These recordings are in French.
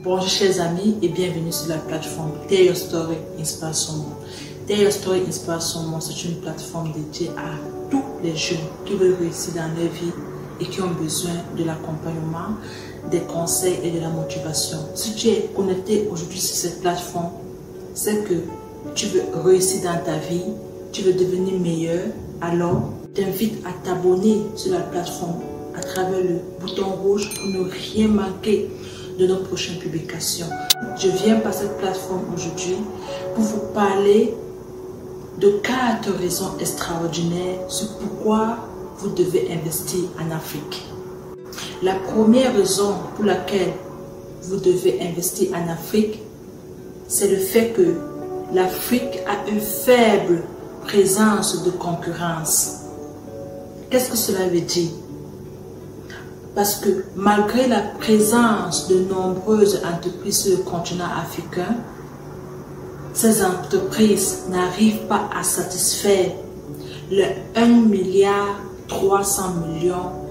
Bonjour chers amis et bienvenue sur la plateforme Tell Your Story Inspire Son Monde. Tell Your Story Inspire Son Monde, c'est une plateforme dédiée à tous les jeunes qui veulent réussir dans leur vie et qui ont besoin de l'accompagnement, des conseils et de la motivation. Si tu es connecté aujourd'hui sur cette plateforme, c'est que tu veux réussir dans ta vie, tu veux devenir meilleur, alors je t'invite à t'abonner sur la plateforme à travers le bouton rouge pour ne rien manquer de nos prochaines publications. Je viens par cette plateforme aujourd'hui pour vous parler de 4 raisons extraordinaires sur pourquoi vous devez investir en Afrique. La première raison pour laquelle vous devez investir en Afrique, c'est le fait que l'Afrique a une faible présence de concurrence. Qu'est-ce que cela veut dire? Parce que malgré la présence de nombreuses entreprises sur le continent africain, ces entreprises n'arrivent pas à satisfaire les 1,3 milliard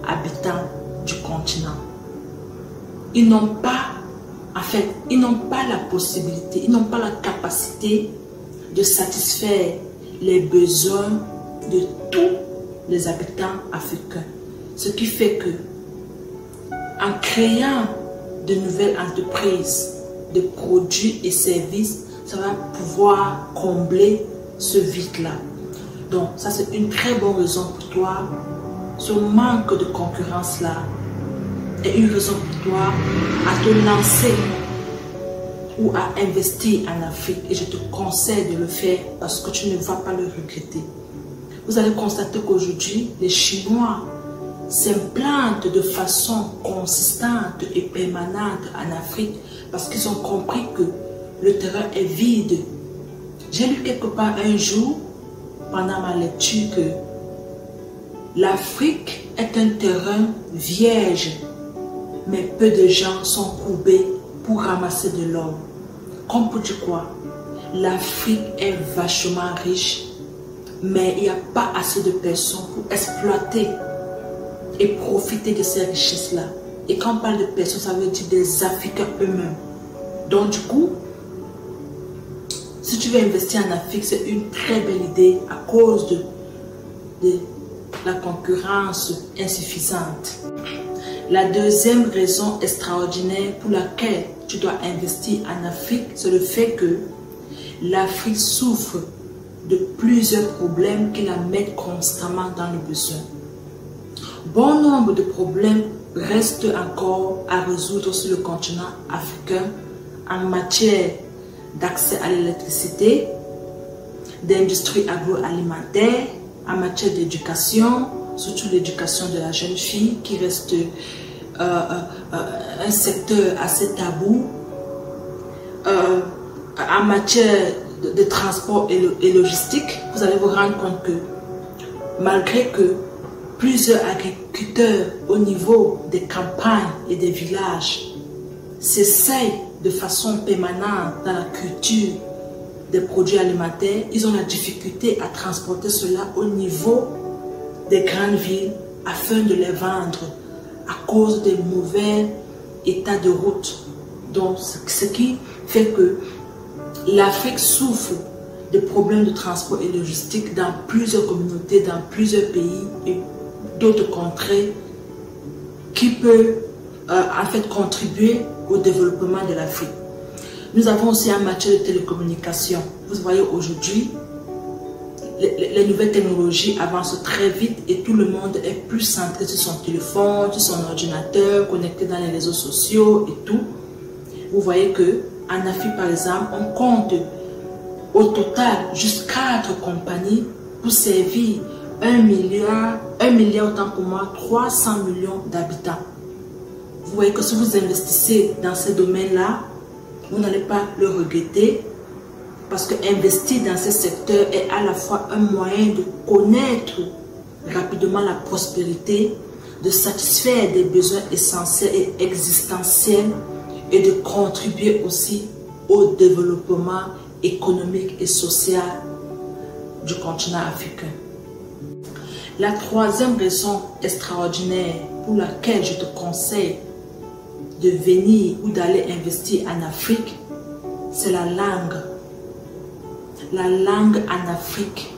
d'habitants du continent. Ils n'ont pas, la possibilité, ils n'ont pas la capacité de satisfaire les besoins de tous les habitants africains. Ce qui fait que en créant de nouvelles entreprises, de produits et services, ça va pouvoir combler ce vide-là. Donc, ça c'est une très bonne raison pour toi. Ce manque de concurrence-là est une raison pour toi à te lancer ou à investir en Afrique. Et je te conseille de le faire parce que tu ne vas pas le regretter. Vous allez constater qu'aujourd'hui, les Chinois s'implantent de façon consistante et permanente en Afrique parce qu'ils ont compris que le terrain est vide. J'ai lu quelque part un jour, pendant ma lecture, que l'Afrique est un terrain vierge, mais peu de gens sont courbés pour ramasser de l'or. Comme pour dire quoi? L'Afrique est vachement riche, mais il n'y a pas assez de personnes pour exploiter et profiter de ces richesses-là. Et quand on parle de personnes, ça veut dire des Africains eux-mêmes. Donc du coup, si tu veux investir en Afrique, c'est une très belle idée à cause de la concurrence insuffisante. La deuxième raison extraordinaire pour laquelle tu dois investir en Afrique, c'est le fait que l'Afrique souffre de plusieurs problèmes qui la mettent constamment dans le besoin. Bon nombre de problèmes restent encore à résoudre sur le continent africain en matière d'accès à l'électricité, d'industrie agroalimentaire, en matière d'éducation, surtout l'éducation de la jeune fille qui reste un secteur assez tabou, en matière de transport et logistique. Vous allez vous rendre compte que malgré que plusieurs agriculteurs au niveau des campagnes et des villages s'essayent de façon permanente dans la culture des produits alimentaires, ils ont la difficulté à transporter cela au niveau des grandes villes afin de les vendre à cause des mauvais états de route. Donc, ce qui fait que l'Afrique souffre de problèmes de transport et logistique dans plusieurs communautés, dans plusieurs pays et d'autres contrées qui peuvent en fait contribuer au développement de l'Afrique. Nous avons aussi en matière de télécommunications. Vous voyez aujourd'hui, les nouvelles technologies avancent très vite et tout le monde est plus centré sur son téléphone, sur son ordinateur, connecté dans les réseaux sociaux et tout. Vous voyez que en Afrique par exemple, on compte au total juste 4 compagnies pour servir 1 milliard autant pour moi, 300 millions d'habitants. Vous voyez que si vous investissez dans ces domaines-là, vous n'allez pas le regretter parce que investir dans ce secteur est à la fois un moyen de connaître rapidement la prospérité, de satisfaire des besoins essentiels et existentiels et de contribuer aussi au développement économique et social du continent africain. La troisième raison extraordinaire pour laquelle je te conseille de venir ou d'aller investir en Afrique, c'est la langue. La langue en Afrique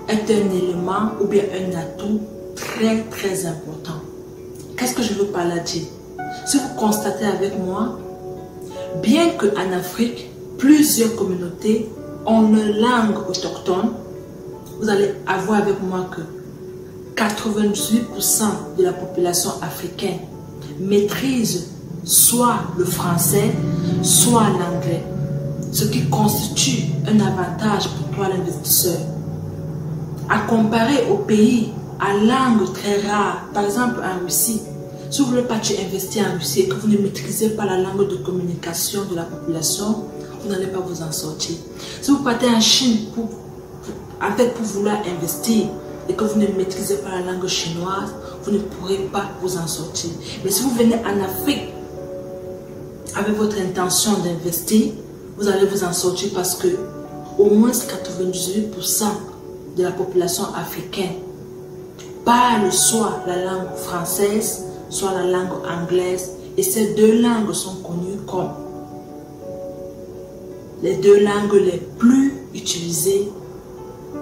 est un élément ou bien un atout très très important. Qu'est-ce que je veux par là dire? Si vous constatez avec moi, bien qu'en Afrique, plusieurs communautés ont leur langue autochtone, vous allez avoir avec moi que 98% de la population africaine maîtrise soit le français, soit l'anglais, ce qui constitue un avantage pour toi l'investisseur. À comparer aux pays à langue très rare, par exemple en Russie, si vous ne voulez pas investir en Russie et que vous ne maîtrisez pas la langue de communication de la population, vous n'allez pas vous en sortir. Si vous partez en Chine pour vouloir investir et que vous ne maîtrisez pas la langue chinoise, vous ne pourrez pas vous en sortir. Mais si vous venez en Afrique avec votre intention d'investir, vous allez vous en sortir parce que au moins 98% de la population africaine parle soit la langue française, soit la langue anglaise, et ces deux langues sont connues comme les deux langues les plus utilisées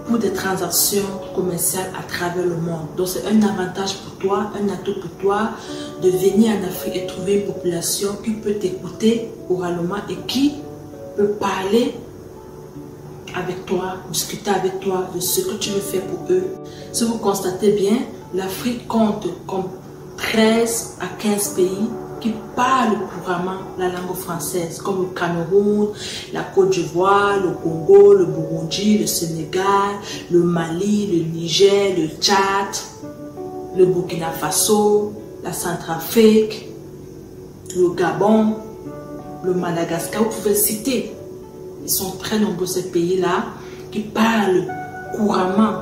pour des transactions commerciales à travers le monde. Donc c'est un avantage pour toi, un atout pour toi de venir en Afrique et trouver une population qui peut t'écouter oralement et qui peut parler avec toi, discuter avec toi de ce que tu veux faire pour eux. Si vous constatez bien, l'Afrique compte comme 13 à 15 pays qui parlent couramment la langue française, comme le Cameroun, la Côte d'Ivoire, le Congo, le Burundi, le Sénégal, le Mali, le Niger, le Tchad, le Burkina Faso, la Centrafrique, le Gabon, le Madagascar. Vous pouvez citer, ils sont très nombreux ces pays-là qui parlent couramment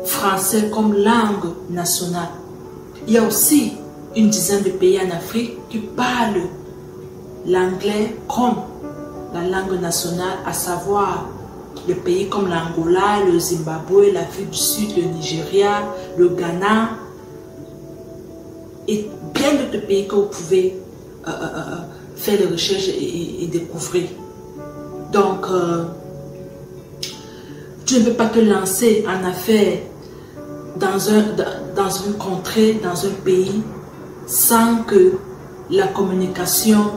français comme langue nationale. Il y a aussi une dizaine de pays en Afrique qui parlent l'anglais comme la langue nationale, à savoir les pays comme l'Angola, le Zimbabwe, l'Afrique du Sud, le Nigeria, le Ghana et bien d'autres pays que vous pouvez faire des recherches et découvrir. Donc, tu ne peux pas te lancer en affaires dans une contrée, dans un pays, sans que la communication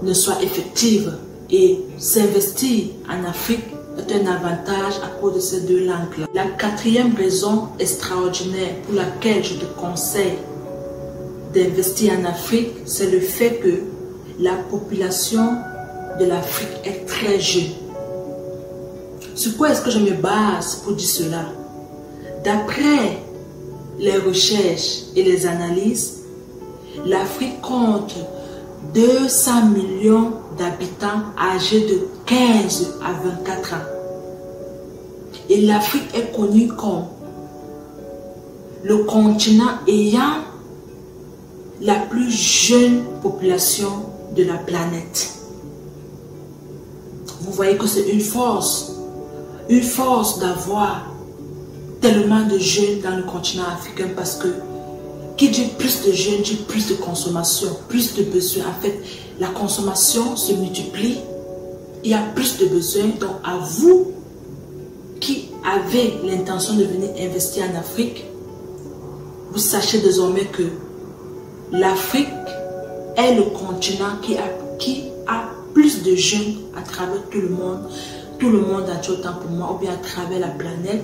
ne soit effective. Et s'investir en Afrique est un avantage à cause de ces deux langues-là. La quatrième raison extraordinaire pour laquelle je te conseille d'investir en Afrique, c'est le fait que la population de l'Afrique est très jeune. Sur quoi est-ce que je me base pour dire cela? D'après les recherches et les analyses, l'Afrique compte 200 millions d'habitants âgés de 15 à 24 ans. Et l'Afrique est connue comme le continent ayant la plus jeune population de la planète. Vous voyez que c'est une force d'avoir tellement de jeunes dans le continent africain, parce que qui dit plus de jeunes dit plus de consommation, plus de besoins. En fait, la consommation se multiplie, il y a plus de besoins. Donc à vous qui avez l'intention de venir investir en Afrique, vous sachez désormais que l'Afrique est le continent qui a plus de jeunes à travers tout le monde entier, autant pour moi, ou bien à travers la planète.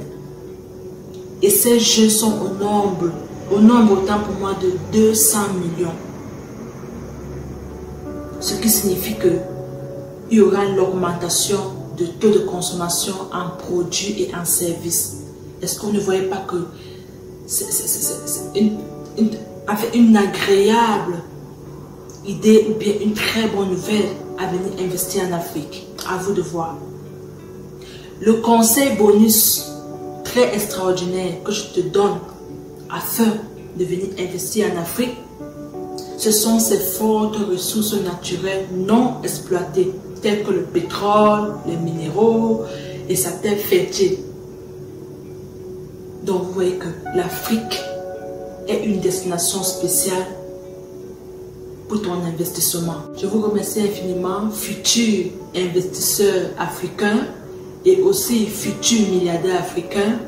Et ces jeunes sont au nombre autant pour moi de 200 millions. Ce qui signifie qu'il y aura l'augmentation de taux de consommation en produits et en services. Est-ce que vous ne voyez pas que c'est une agréable idée ou bien une très bonne nouvelle à venir investir en Afrique? À vous de voir. Le conseil bonus très extraordinaire que je te donne afin de venir investir en Afrique, ce sont ces fortes ressources naturelles non exploitées, telles que le pétrole, les minéraux et sa terre fertile. Donc vous voyez que l'Afrique est une destination spéciale pour ton investissement. Je vous remercie infiniment, futurs investisseurs africains et aussi futurs milliardaires africains,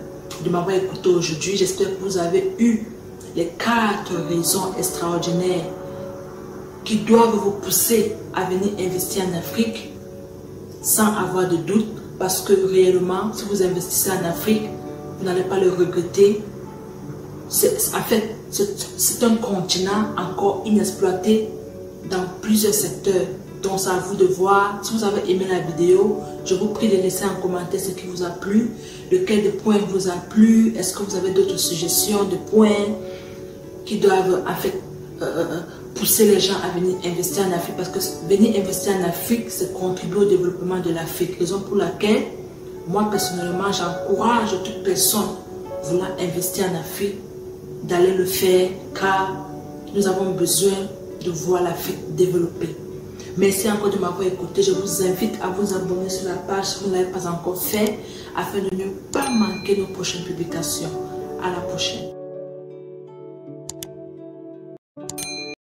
de m'avoir écouté aujourd'hui. J'espère que vous avez eu les 4 raisons extraordinaires qui doivent vous pousser à venir investir en Afrique sans avoir de doute, parce que réellement, si vous investissez en Afrique, vous n'allez pas le regretter. En fait, c'est un continent encore inexploité dans plusieurs secteurs. Donc, c'est à vous de voir. Si vous avez aimé la vidéo, je vous prie de laisser en commentaire ce qui vous a plu, lequel des points vous a plu. Est-ce que vous avez d'autres suggestions de points qui doivent en fait pousser les gens à venir investir en Afrique, parce que venir investir en Afrique, c'est contribuer au développement de l'Afrique. Raison pour laquelle, moi personnellement, j'encourage toute personne voulant investir en Afrique d'aller le faire, car nous avons besoin de voir l'Afrique développer. Merci encore de m'avoir écouté. Je vous invite à vous abonner sur la page si vous ne l'avez pas encore fait, afin de ne pas manquer nos prochaines publications. À la prochaine.